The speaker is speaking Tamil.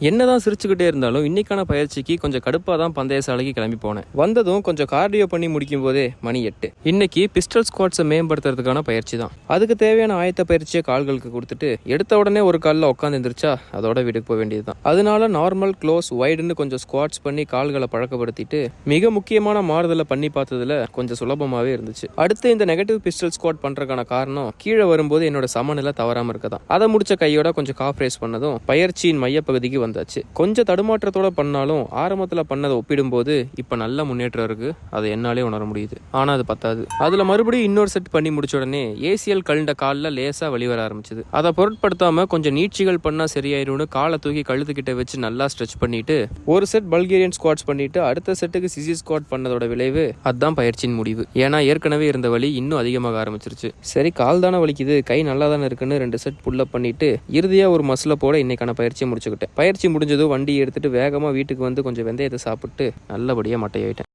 என்னதான் சிரிச்சுக்கிட்டே இருந்தாலும் இன்னைக்கான பயிற்சிக்கு கொஞ்சம் கடுப்பாக தான் பந்தய சாலைக்கு கிளம்பி போனேன். வந்ததும் கொஞ்சம் கார்டியோ பண்ணி முடிக்கும் போதே மணி 8. இன்னைக்கு பிஸ்டல் ஸ்குவாட்ஸை மேம்படுத்துறதுக்கான பயிற்சி தான். அதுக்கு தேவையான ஆயத்த பயிற்சியை கால்களுக்கு கொடுத்துட்டு எடுத்த உடனே ஒரு காலில் உட்காந்து எந்திரிச்சா அதோட வீட்டுக்கு போக வேண்டியது தான். அதனால நார்மல், க்ளோஸ், வைடுன்னு கொஞ்சம் ஸ்குவாட்ஸ் பண்ணி கால்களை பழக்கப்படுத்திட்டு மிக முக்கியமான மாறுதலை பண்ணி பார்த்ததுல கொஞ்சம் சுலபமாகவே இருந்துச்சு. அடுத்து இந்த நெகட்டிவ் பிஸ்டல் ஸ்குவாட் பண்றதுக்கான காரணம் கீழே வரும்போது என்னோட சமநிலை தவறாம இருக்கதான். அதை முடிச்ச கையோட கொஞ்சம் காஃப் ரேஸ் பண்ணதும் பயிற்சியின் மையப்பகுதிக்கு வந்தாச்சு. கொஞ்சம் தடுமாற்றத்தோட பண்ணாலும் ஆரம்பத்துல பண்ணதை ஒப்பிடும்போது இப்ப நல்ல முன்னேற்றம் இருக்கு. அதை என்னாலே உணர முடியுது. ஆனா அது பத்தாது. அதுல மறுபடியும் இன்னொரு செட் பண்ணி முடிச்ச உடனே ஏசிஎல் கழுண்ட காலில் லேசா வலி வர ஆரம்பிச்சது. அதை பொருட்படுத்தாம கொஞ்சம் நீட்சிகள் பண்ணா சரியாயிரும்னு காலை தூக்கி கழுத்துக்கிட்ட வச்சு நல்லா ஸ்ட்ரெச் பண்ணிட்டு ஒரு செட் பல்கேரியன் ஸ்குவாட்ஸ் பண்ணிட்டு அடுத்த செட்டுக்கு சிசி ஸ்குவாட் பண்ணதோட விளைவு அதான் பயிற்சியின் முடிவு. ஏன்னா ஏற்கனவே இருந்த வலி இன்னும் அதிகமாக ஆரம்பிச்சிருச்சு. சரி, கால் தானே வலிக்குது, கை நல்லா தானே இருக்குன்னு 2 செட் புல்லப் பண்ணிட்டு இறுதியா ஒரு மசில போட இன்னைக்கான பயிற்சியை முடிச்சுக்கிட்டேன். பயிற்சி முடிஞ்சதும் வண்டி எடுத்துட்டு வேகமா வீட்டுக்கு வந்து கொஞ்சம் வெந்தயத்தை சாப்பிட்டு நல்லபடியா மட்டையாயிட்டேன்.